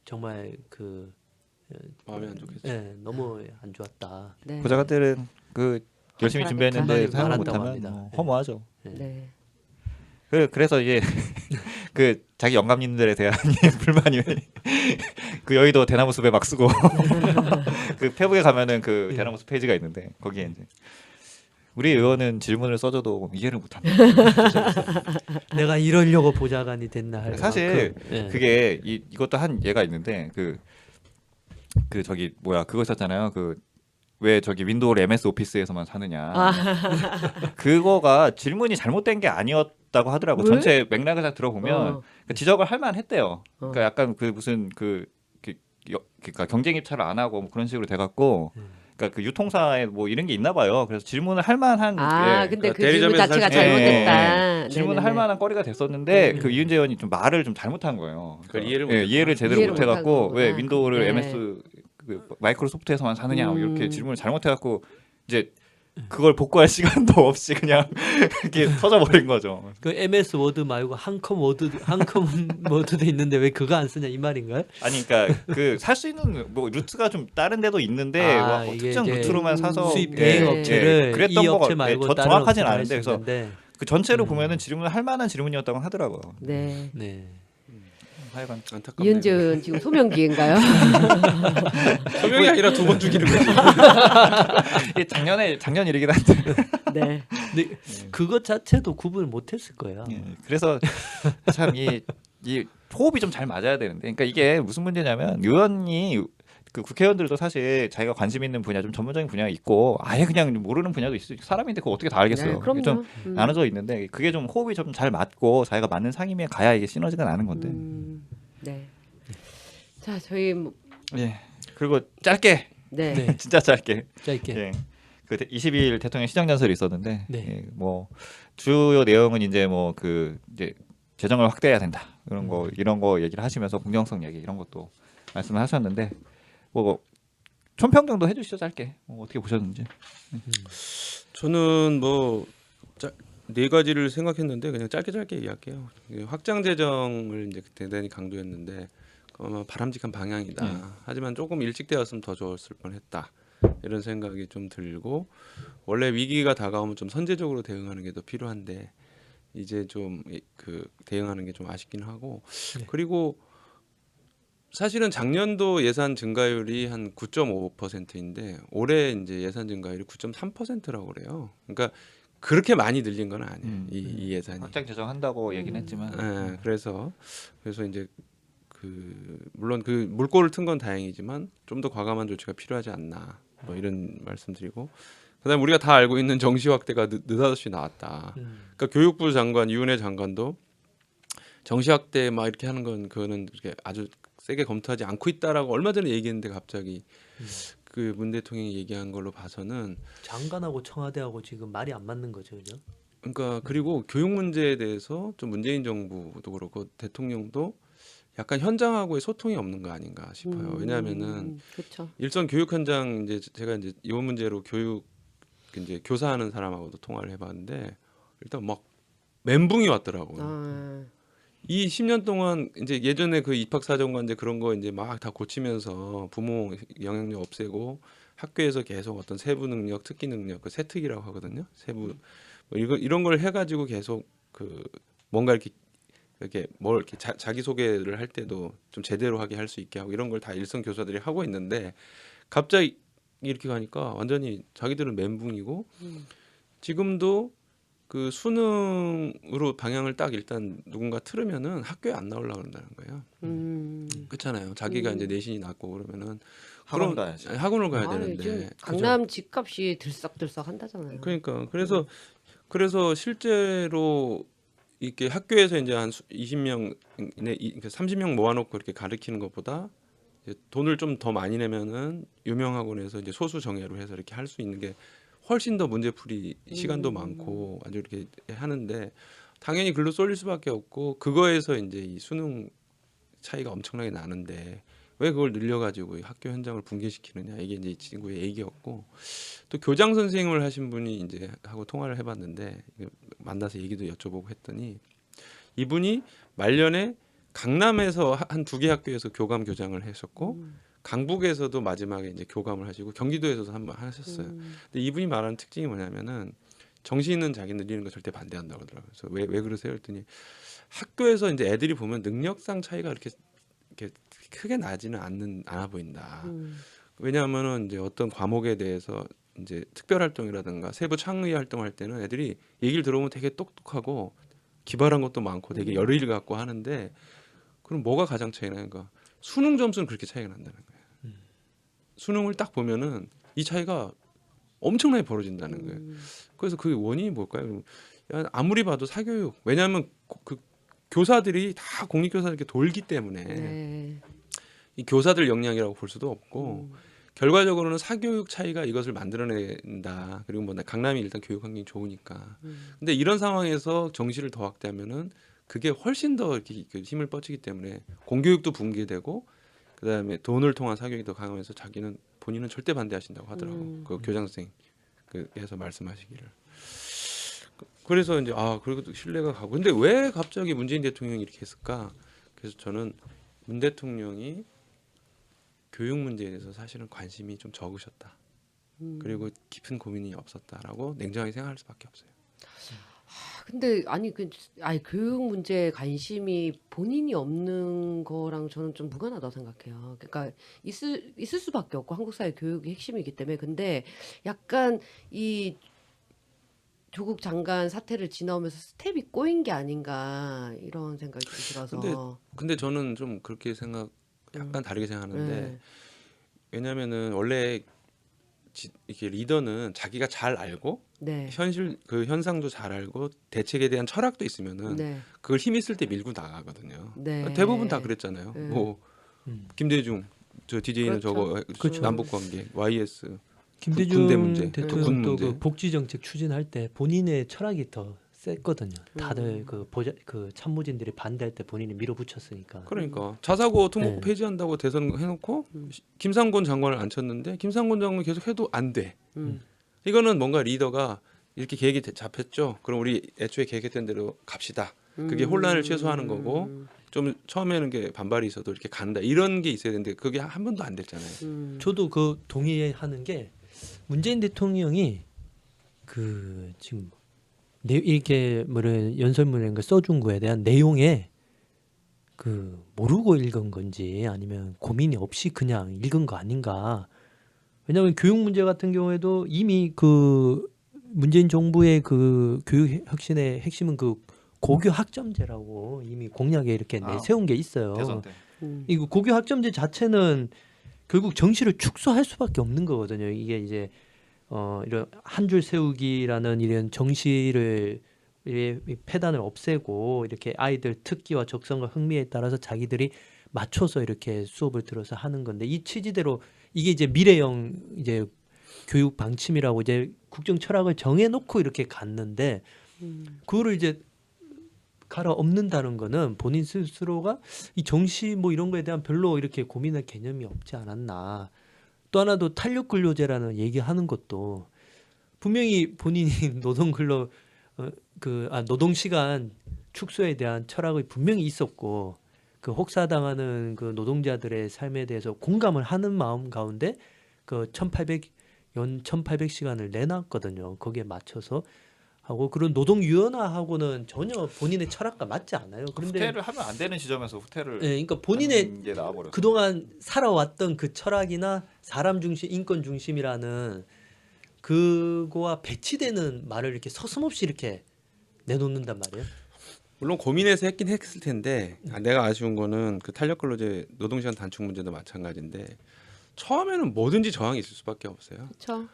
정말 그 마음이 안 좋겠죠. 너무 안 좋았다. 네. 보좌관들은 그 열심히 준비했는데 많았다고 사용 못하면 합니다. 뭐 네. 허무하죠. 네. 그래서 이게 그 자기 영감님들에 대한 불만이 그 여의도 대나무 숲에 막 쓰고 그 페북에 가면은 그 대나무 숲 페이지가 있는데 거기에 이제 우리 의원은 질문을 써줘도 이해를 못한다. 내가 이러려고 보좌관이 됐나 할 사실 만큼, 예. 그게 이것도 한 예가 있는데 그 저기 뭐야 그거 있었잖아요. 그 왜 저기 윈도우 MS 오피스에서만 사느냐. 그거가 질문이 잘못된 게 아니었다고 하더라고. 왜? 전체 맥락을 다 들어보면 그 지적을 할 만했대요. 그러니까 약간 그 무슨 그러니까 경쟁 입찰을 안 하고 뭐 그런 식으로 돼갖고. 그러니까 그러니까 그 유통사에 뭐 이런 게 있나 봐요. 그래서 질문을 할 만한 아, 예, 근데 그 대리점에서 질문 자체가 살 수 있는- 잘못됐다. 질문을 네네네. 할 만한 거리가 됐었는데 네. 그 이은재 의원이 좀 말을 좀 잘못한 거예요. 그걸 이해를 예, 못했구나. 이해를 제대로 이해를 못해갖고 못한 왜 거구나. 윈도우를 네. MS 그 마이크로소프트에서만 사느냐 뭐 이렇게 음. 질문을 잘못해갖고 이제 그걸 복구할 시간도 없이 그냥 이렇게 터져버린 거죠. 그 MS 워드 말고 한컴 워드도 있는데 왜 그거 안 쓰냐 이 말인가요? 아니 그러니까 그 살 수 있는 뭐 루트가 좀 다른 데도 있는데 아, 뭐 이게 특정 이제 루트로만 사서 수입 예, 대행 예, 업체를 그랬던 이 거가 업체 말고 다른 정확하진 업체로 할 않은데 수 그래서 있는데. 그 전체로 보면은 질문을 할 만한 질문이었다고 하더라고요. 네. 네. 하여간 안타깝네요. 이은재 의원 지금 소명기인가요? 소명이 아니라 두 번 죽이는 거지. 이게 작년 일이긴 한데 네. 근데 그것 자체도 구분을 못했을 거예요. 예, 그래서 참 이 호흡이 좀 잘 맞아야 되는데, 그러니까 이게 무슨 문제냐면 의원이 그 국회의원들도 사실 자기가 관심 있는 분야 좀 전문적인 분야가 있고 아예 그냥 모르는 분야도 있을 사람인데 그거 어떻게 다 알겠어요. 네, 그럼요. 좀 나눠져 있는데 그게 좀 호흡이 좀 잘 맞고 자기가 맞는 상임위에 가야 이게 시너지가 나는 건데. 네. 자, 저희 뭐, 예. 그리고 짧게 네. 네. 진짜 짧게. 짧게. 예. 그 22일 대통령 시정연설이 있었는데 네. 예, 뭐 주요 내용은 이제 뭐 그 이제 재정을 확대해야 된다 이런 거 얘기를 하시면서 공정성 얘기 이런 것도 말씀을 하셨는데 뭐 총평 정도 해주시죠 짧게 어떻게 보셨는지. 저는 뭐 네 가지를 생각했는데 그냥 짧게 얘기할게요. 확장 재정을 이제 대단히 강조했는데 바람직한 방향이다. 하지만 조금 일찍 되었으면 더 좋았을 뻔했다. 이런 생각이 좀 들고 원래 위기가 다가오면 좀 선제적으로 대응하는 게 더 필요한데 이제 좀 그 대응하는 게 좀 아쉽긴 하고 그리고 사실은 작년도 예산 증가율이 한 9.5%인데 올해 이제 예산 증가율이 9.3%라고 그래요. 그러니까 그렇게 많이 늘린 건 아니에요. 이 예산이. 확장 재정한다고 얘기는 했지만 예, 그래서 이제 그 물론 그 물꼬를 튼 건 다행이지만 좀 더 과감한 조치가 필요하지 않나 뭐 이런 말씀드리고 그다음에 우리가 다 알고 있는 정시 확대가 느닷없이 나왔다. 그러니까 교육부 장관 이은혜 장관도 정시 확대 막 이렇게 하는 건 그거는 이렇게 아주 세게 검토하지 않고 있다라고 얼마 전에 얘기했는데 갑자기 그 문 대통령이 얘기한 걸로 봐서는 장관하고 청와대하고 지금 말이 안 맞는 거죠, 그죠? 그러니까 그리고 교육 문제에 대해서 좀 문재인 정부도 그렇고 대통령도 약간 현장하고의 소통이 없는 거 아닌가 싶어요. 왜냐하면은 그렇죠. 일선 교육 현장 이제 제가 이제 이 문제로 교육 이제 교사하는 사람하고도 통화를 해봤는데 일단 막 멘붕이 왔더라고요. 아, 이 10년 동안 이제 예전에 그 입학사정관제 그런 거 이제 막 다 고치면서 부모 영향력 없애고 학교에서 계속 어떤 세부 능력, 특기 능력, 그 세특이라고 하거든요. 세부 뭐 이런 걸 해가지고 계속 그 뭔가 이렇게 뭘 이렇게 자기 소개를 할 때도 좀 제대로 하게 할 수 있게 하고 이런 걸 다 일선 교사들이 하고 있는데 갑자기 이렇게 가니까 완전히 자기들은 멘붕이고 지금도 그 수능으로 방향을 딱 일단 누군가 틀으면은 학교에 안 나오려고 그런다는 거예요. 그렇잖아요. 자기가 이제 내신이 낮고 그러면은 학원 그럼 가야지. 학원을 가야 요즘 되는데 강남 집값이 들썩들썩 한다잖아요. 그러니까 그래서 실제로 이렇게 학교에서 이제 한 20명 내 30명 모아놓고 이렇게 가르치는 것보다 이제 돈을 좀 더 많이 내면은 유명 학원에서 이제 소수 정예로 해서 이렇게 할 수 있는 게 훨씬 더 문제풀이 시간도 많고 아주 이렇게 하는데 당연히 글로 쏠릴 수밖에 없고 그거에서 이제 이 수능 차이가 엄청나게 나는데 왜 그걸 늘려가지고 학교 현장을 붕괴시키느냐 이게 이제 이 친구의 얘기였고 또 교장 선생님을 하신 분이 이제 하고 통화를 해봤는데 만나서 얘기도 여쭤보고 했더니 이분이 말년에 강남에서 한 2개 학교에서 교감 교장을 했었고 강북에서도 마지막에 이제 교감을 하시고 경기도에서도 한 번 하셨어요. 근데 이분이 말하는 특징이 뭐냐면은 정시 있는 자기 늘리는 거 절대 반대한다고 그러더라고요. 그래서 왜 그러세요? 했더니 학교에서 이제 애들이 보면 능력상 차이가 이렇게 크게 나지는 않아 보인다. 왜냐하면은 이제 어떤 과목에 대해서 이제 특별 활동이라든가 세부 창의 활동할 때는 애들이 얘기를 들어보면 되게 똑똑하고 기발한 것도 많고 되게 열의를 갖고 하는데 그럼 뭐가 가장 차이 나니까 수능 점수는 그렇게 차이가 난다는 거예요. 수능을 딱 보면은 이 차이가 엄청나게 벌어진다는 거예요. 그래서 그 원인이 뭘까요? 아무리 봐도 사교육. 왜냐하면 그 교사들이 다 공립교사 이렇게 돌기 때문에 네. 이 교사들 역량이라고 볼 수도 없고 결과적으로는 사교육 차이가 이것을 만들어낸다. 그리고 뭐 강남이 일단 교육 환경이 좋으니까. 근데 이런 상황에서 정시를 더 확대하면은 그게 훨씬 더 이렇게 그 힘을 뻗치기 때문에 공교육도 붕괴되고 그다음에 돈을 통한 사교육이 더 강하면서 자기는 본인은 절대 반대하신다고 하더라고. 그 교장 선생 그에서 말씀하시기를. 그래서 이제 그리고 신뢰가 가고. 근데 왜 갑자기 문재인 대통령이 이렇게 했을까? 그래서 저는 문 대통령이 교육 문제에 대해서 사실은 관심이 좀 적으셨다. 그리고 깊은 고민이 없었다라고 냉정하게 생각할 수밖에 없어요. 근데 아니 교육 문제에 관심이 본인이 없는 거랑 저는 좀 무관하다고 생각해요. 그러니까 있을 수밖에 없고 한국 사회 교육이 핵심이기 때문에. 근데 약간 이 조국 장관 사태를 지나오면서 스텝이 꼬인 게 아닌가 이런 생각이 좀 들어서. 근데 저는 좀 그렇게 약간 다르게 생각하는데 네. 왜냐면은 원래 이렇게 리더는 자기가 잘 알고 네. 현실 그 현상도 잘 알고 대책에 대한 철학도 있으면은 네. 그걸 힘 있을 때 밀고 나가거든요. 네. 대부분 다 그랬잖아요. 네. 뭐 음. 김대중 저 DJ는 그렇죠. 저거 남북 관계 YS 김대중 군대 문제, 대통령도 군 문제. 그 복지 정책 추진할 때 본인의 철학이 더 셌거든요. 다들 그 참모진들이 반대할 때 본인이 밀어붙였으니까. 그러니까 자사고 특목고 네. 폐지한다고 대선 해놓고 김상곤 장관을 앉혔는데 김상곤 장관 계속 해도 안 돼. 이거는 뭔가 리더가 이렇게 계획이 잡혔죠. 그럼 우리 애초에 계획했던 대로 갑시다. 그게 혼란을 최소화하는 거고 좀 처음에는 게 반발이 있어도 이렇게 간다. 이런 게 있어야 되는데 그게 한 번도 안 됐잖아요. 저도 그 동의하는 게 문재인 대통령이 그 지금 이렇게 뭐를 연설문인가 써준 거에 대한 내용에 그 모르고 읽은 건지 아니면 고민이 없이 그냥 읽은 거 아닌가. 왜냐하면 교육 문제 같은 경우에도 이미 그 문재인 정부의 그 교육 혁신의 핵심은 그 고교 학점제라고 이미 공약에 이렇게 내세운 게 있어요. 대선 때. 이거 고교 학점제 자체는 결국 정시를 축소할 수밖에 없는 거거든요. 이게 이제 이런 한 줄 세우기라는 이런 정시를 폐단을 없애고 이렇게 아이들 특기와 적성과 흥미에 따라서 자기들이 맞춰서 이렇게 수업을 들어서 하는 건데 이 취지대로 이게 이제 미래형 이제 교육 방침이라고 이제 국정 철학을 정해놓고 이렇게 갔는데 그거를 이제 갈아엎는다는 거는 본인 스스로가 이 정시 뭐 이런 거에 대한 별로 이렇게 고민할 개념이 없지 않았나. 또 하나도 탄력근로제라는 얘기하는 것도 분명히 본인이 노동근로 노동시간 축소에 대한 철학이 분명히 있었고 그 혹사당하는 그 노동자들의 삶에 대해서 공감을 하는 마음 가운데 그 1800시간을 내놨거든요. 거기에 맞춰서 하고 그런 노동 유연화하고는 전혀 본인의 철학과 맞지 않아요. 그런데 후퇴를 하면 안 되는 지점에서 후퇴를 그러니까 본인의 하는 게 나와버렸어요. 그동안 살아왔던 그 철학이나 사람 중심, 인권 중심이라는 그거와 배치되는 말을 이렇게 서슴없이 이렇게 내놓는단 말이에요. 물론 고민해서 했긴 했을 텐데 내가 아쉬운 거는 그 탄력근로제 노동시간 단축 문제도 마찬가지인데 처음에는 뭐든지 저항이 있을 수밖에 없어요. 그렇죠.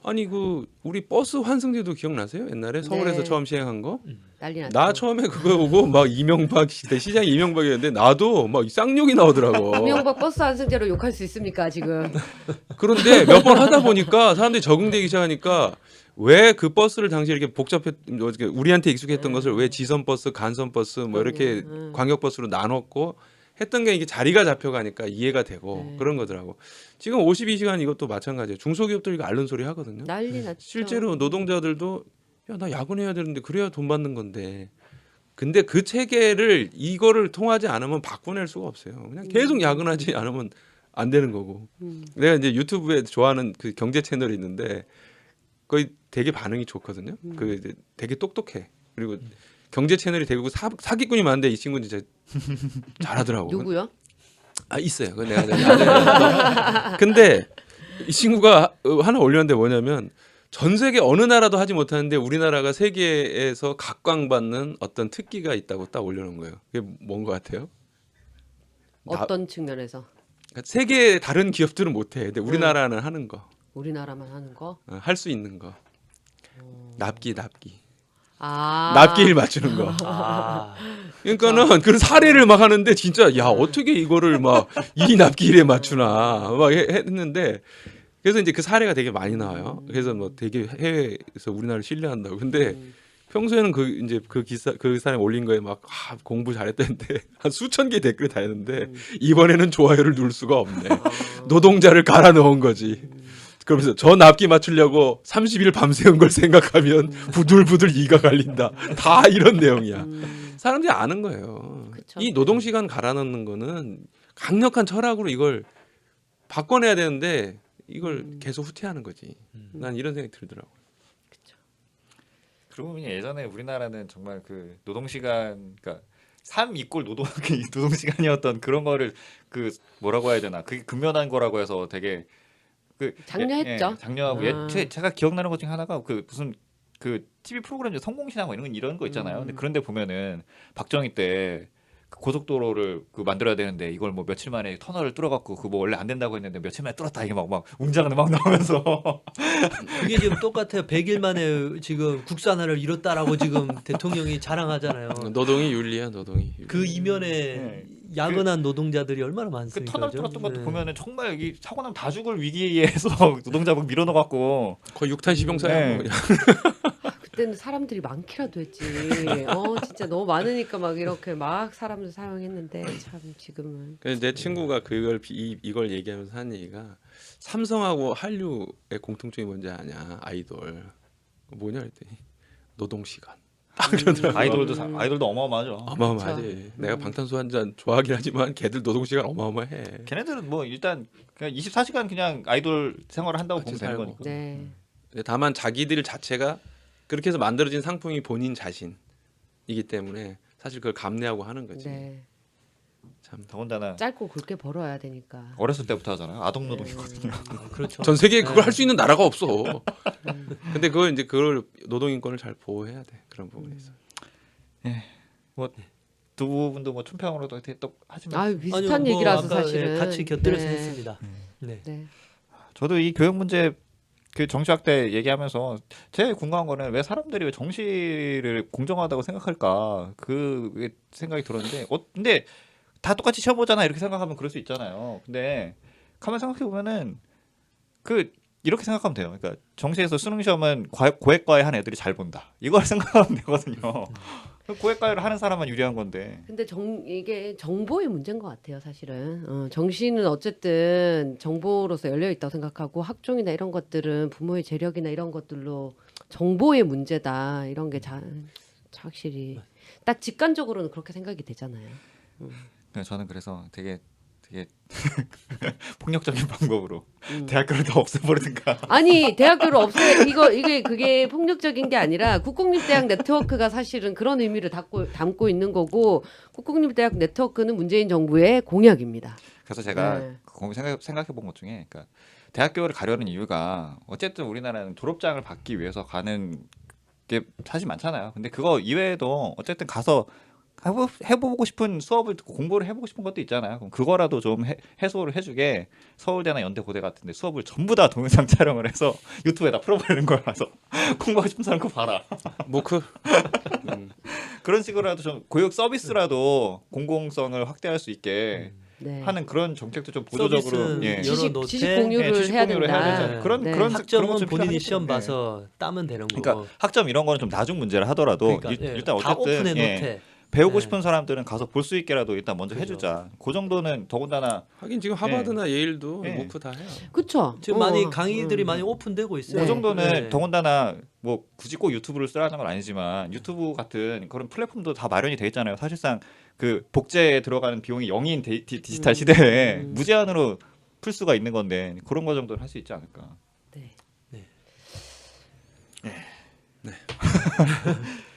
아니 그 우리 버스 환승제도 기억나세요? 옛날에 서울에서 네. 처음 시행한 거. 난리 났죠. 나 처음에 그거 보고 막 이명박 시대 시장 이명박이었는데 나도 막 쌍욕이 나오더라고. 이명박 버스 환승제로 욕할 수 있습니까 지금? 그런데 몇 번 하다 보니까 사람들이 적응되기 시작하니까 왜 그 버스를 당시 이렇게 우리한테 익숙했던 것을 왜 지선 버스, 간선 버스 뭐 이렇게 광역 버스로 나눴고 했던 게 이게 자리가 잡혀가니까 이해가 되고 그런 거더라고. 지금 52시간 이것도 마찬가지예요. 중소기업들 이거 앓는 소리 하거든요. 난리 났죠. 실제로 노동자들도 야, 나 야근해야 되는데 그래야 돈 받는 건데. 근데 그 체계를 이거를 통하지 않으면 바꿔낼 수가 없어요. 그냥 계속 야근하지 않으면 안 되는 거고. 내가 이제 유튜브에 좋아하는 그 경제 채널이 있는데 거의 되게 반응이 좋거든요. 그 이제 되게 똑똑해. 그리고 경제 채널이 되고 사기꾼이 많은데 이 친구는 진짜 잘하더라고. 누구요? 있어요. 그거 내가 근데 이 친구가 하나 올렸는데 뭐냐면 전 세계 어느 나라도 하지 못하는데 우리나라가 세계에서 각광받는 어떤 특기가 있다고 딱 올려놓은 거예요. 그게 뭔 것 같아요? 어떤 측면에서? 그러니까 세계 다른 기업들은 못해. 근데 우리나라는 하는 거. 우리나라만 하는 거? 할 수 있는 거. 납기. 납기일 맞추는 거. 아, 그러니까는 그 사례를 막 하는데 진짜 야 어떻게 이거를 막 이 납기일에 맞추나 막 했는데 그래서 이제 그 사례가 되게 많이 나와요. 그래서 뭐 되게 해외에서 우리나라를 신뢰한다고. 근데 평소에는 그 이제 그 사람이 올린 거에 막 공부 잘했다는데 한 수천 개 댓글이 달렸는데 이번에는 좋아요를 누를 수가 없네. 노동자를 갈아 넣은 거지. 그러면서 저 납기 맞추려고 30일 밤새운 걸 생각하면 부들부들 이가 갈린다. 다 이런 내용이야. 사람들이 아는 거예요. 그쵸. 이 노동시간 갈아 넣는 거는 강력한 철학으로 이걸 바꿔내야 되는데 이걸 계속 후퇴하는 거지. 난 이런 생각이 들더라고. 그러고 보니 예전에 우리나라는 정말 그 노동시간 그러니까 삶 이꼴 노동시간이었던 그런 거를 그 뭐라고 해야 되나 그게 근면한 거라고 해서 되게 그 장려했죠. 장려하고 제가 기억나는 것 중에 하나가 그 무슨 그 TV 프로그램 중에 성공신화 뭐 이런 거 있잖아요. 근데 그런데 보면은 박정희 때 그 고속도로를 그 만들어야 되는데 이걸 뭐 며칠 만에 터널을 뚫어갖고 그 뭐 원래 안 된다고 했는데 며칠 만에 뚫었다 이게 막 웅장한 음악 나오면서 그게 지금 똑같아요. 100일 만에 지금 국산화를 이뤘다라고 지금 대통령이 자랑하잖아요. 노동이 윤리야, 노동이. 그 이면에 네. 야근한 노동자들이 얼마나 그 많습니까? 터널 그죠? 뚫었던 것도 네. 보면은 정말 여기 사고 나면 다 죽을 위기에서 노동자분 밀어넣어갖고 거의 육탄 시병사야. 네. 뭐. 그때는 사람들이 많기라도 했지. 진짜 너무 많으니까 막 이렇게 막 사람들 사용했는데 참 지금은. 그래서 내 친구가 이걸 얘기하면서 하는 얘기가 삼성하고 한류의 공통점이 뭔지 아냐? 아이돌 뭐냐 했더니 노동 시간. 딱 그러더라고. 아이돌도 어마어마하죠. 어마어마하지. 그쵸. 내가 방탄소년단 좋아하긴 하지만 걔들 노동 시간 어마어마해. 걔네들은 뭐 일단 그냥 24시간 그냥 아이돌 생활을 한다고 보면 같이 되는 살고. 거니까. 네. 다만 자기들 자체가 그렇게 해서 만들어진 상품이 본인 자신이기 때문에 사실 그걸 감내하고 하는 거지. 네. 참. 더군다나 짧고 굵게 벌어야 되니까. 어렸을 때부터 하잖아요. 아동 노동이거든요. 그렇죠. 전 세계에 그걸 네. 할 수 있는 나라가 없어. 근데 그걸 노동 인권을 잘 보호해야 돼. 그런 부분에 있어. 두 분도 뭐 춘평으로도 이렇게 또 하지만 아 비슷한 아니요, 뭐 얘기라서 아까, 사실은 같이 곁들여서 네. 했습니다. 네. 네. 저도 이 교육 문제 그 정시학 때 얘기하면서 제일 궁금한 거는 왜 사람들이 왜 정시를 공정하다고 생각할까 그 생각이 들었는데 근데 다 똑같이 시험 보잖아 이렇게 생각하면 그럴 수 있잖아요. 근데 가만 생각해 보면은 그 이렇게 생각하면 돼요. 그러니까 정시에서 수능 시험은 고액과에 한 애들이 잘 본다. 이걸 생각하면 되거든요. 고액과를 하는 사람만 유리한 건데. 근데 이게 정보의 문제인 것 같아요, 사실은. 정시는 어쨌든 정보로서 열려 있다고 생각하고 학종이나 이런 것들은 부모의 재력이나 이런 것들로 정보의 문제다 이런 게 확실히 딱 직관적으로는 그렇게 생각이 되잖아요. 저는 그래서 되게 폭력적인 방법으로 대학교를 다 없애버리든가. 아니 대학교를 그게 폭력적인 게 아니라 국공립대학 네트워크가 사실은 그런 의미를 담고 있는 거고 국공립대학 네트워크는 문재인 정부의 공약입니다. 그래서 제가 네. 생각해 본 것 중에 그러니까 대학교를 가려는 이유가 어쨌든 우리나라는 졸업장을 받기 위해서 가는 게 사실 많잖아요. 근데 그거 이외에도 어쨌든 가서 해보고 싶은 수업을 듣고 공부를 해보고 싶은 것도 있잖아요. 그럼 그거라도 좀 해소를 해주게 서울대나 연대 고대 같은데 수업을 전부 다 동영상 촬영을 해서 유튜브에다 풀어버리는 거라서 공부하고 싶은 사람 그거 봐라. 모크. 그런 식으로라도 좀 교육 서비스라도 공공성을 확대할 수 있게 네. 하는 그런 정책도 좀 보조적으로 서비스는 예. 여러 지식 노트, 공유를 지식 해야 공유를 된다. 해야 되죠. 그런 네. 그런 학점은 그런 좀 본인이 필요하겠죠. 시험 예. 봐서 따면 되는 거고. 그러니까 학점 이런 거는 좀 나중 문제를 하더라도 그러니까, 예. 일단 다 어쨌든 오픈해 예. 놓되. 배우고 네. 싶은 사람들은 가서 볼 수 있게라도 일단 먼저 그죠. 해주자. 그 정도는 더군다나 하긴 지금 하버드나 예일도 예. 모크 다 해요. 그렇죠. 지금 많이 강의들이 많이 오픈되고 있어요. 그 정도는 네. 더군다나 뭐 굳이 꼭 유튜브를 쓰라는 건 아니지만 유튜브 같은 그런 플랫폼도 다 마련이 돼 있잖아요. 사실상 그 복제에 들어가는 비용이 0인 디지털 시대에 무제한으로 풀 수가 있는 건데 그런 거 정도는 할 수 있지 않을까. 네.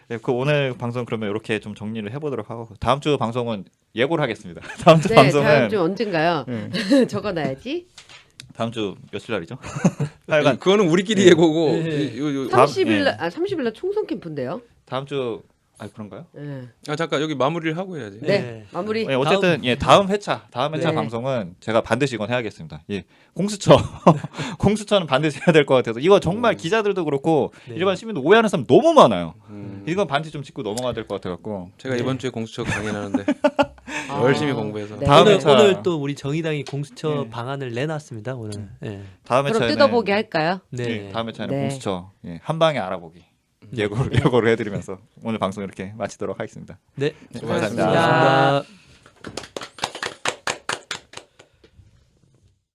네, 그 오늘 방송 그러면 이렇게 좀 정리를 해보도록 하고 다음 주 방송은 예고를 하겠습니다. 다음 주 네, 방송은 다음 주 언젠가요? 네. 적어놔야지. 다음 주 며칠 날이죠? 하여간 그거는 우리끼리 예. 예고고. 예. 요 30일 예. 날 30일 날 총선 캠프인데요. 다음 주 아 그런가요? 네. 아 잠깐 여기 마무리를 하고 해야지. 네. 네. 마무리. 예, 어쨌든 다음 회차 네. 방송은 제가 반드시 이건 해야겠습니다. 예, 공수처 공수처는 반드시 해야 될 것 같아서 이거 정말 기자들도 그렇고 네. 일반 시민도 오해하는 사람 너무 많아요. 음, 이건 반드시 좀 짚고 넘어가야 될 것 같아갖고 제가 네. 이번 주에 공수처 강연하는데 아, 열심히 공부해서 네. 다음 오늘, 회차- 오늘 또 우리 정의당이 공수처 네. 방안을 내놨습니다. 오늘. 네. 다음 그럼 회차에는 뜯어보기 할까요? 네. 예, 다음 회차에는 네. 공수처 한 방에 알아보기 예고를 해드리면서 오늘 방송 이렇게 마치도록 하겠습니다. 네. 네, 수고하셨습니다. 감사합니다. 감사합니다.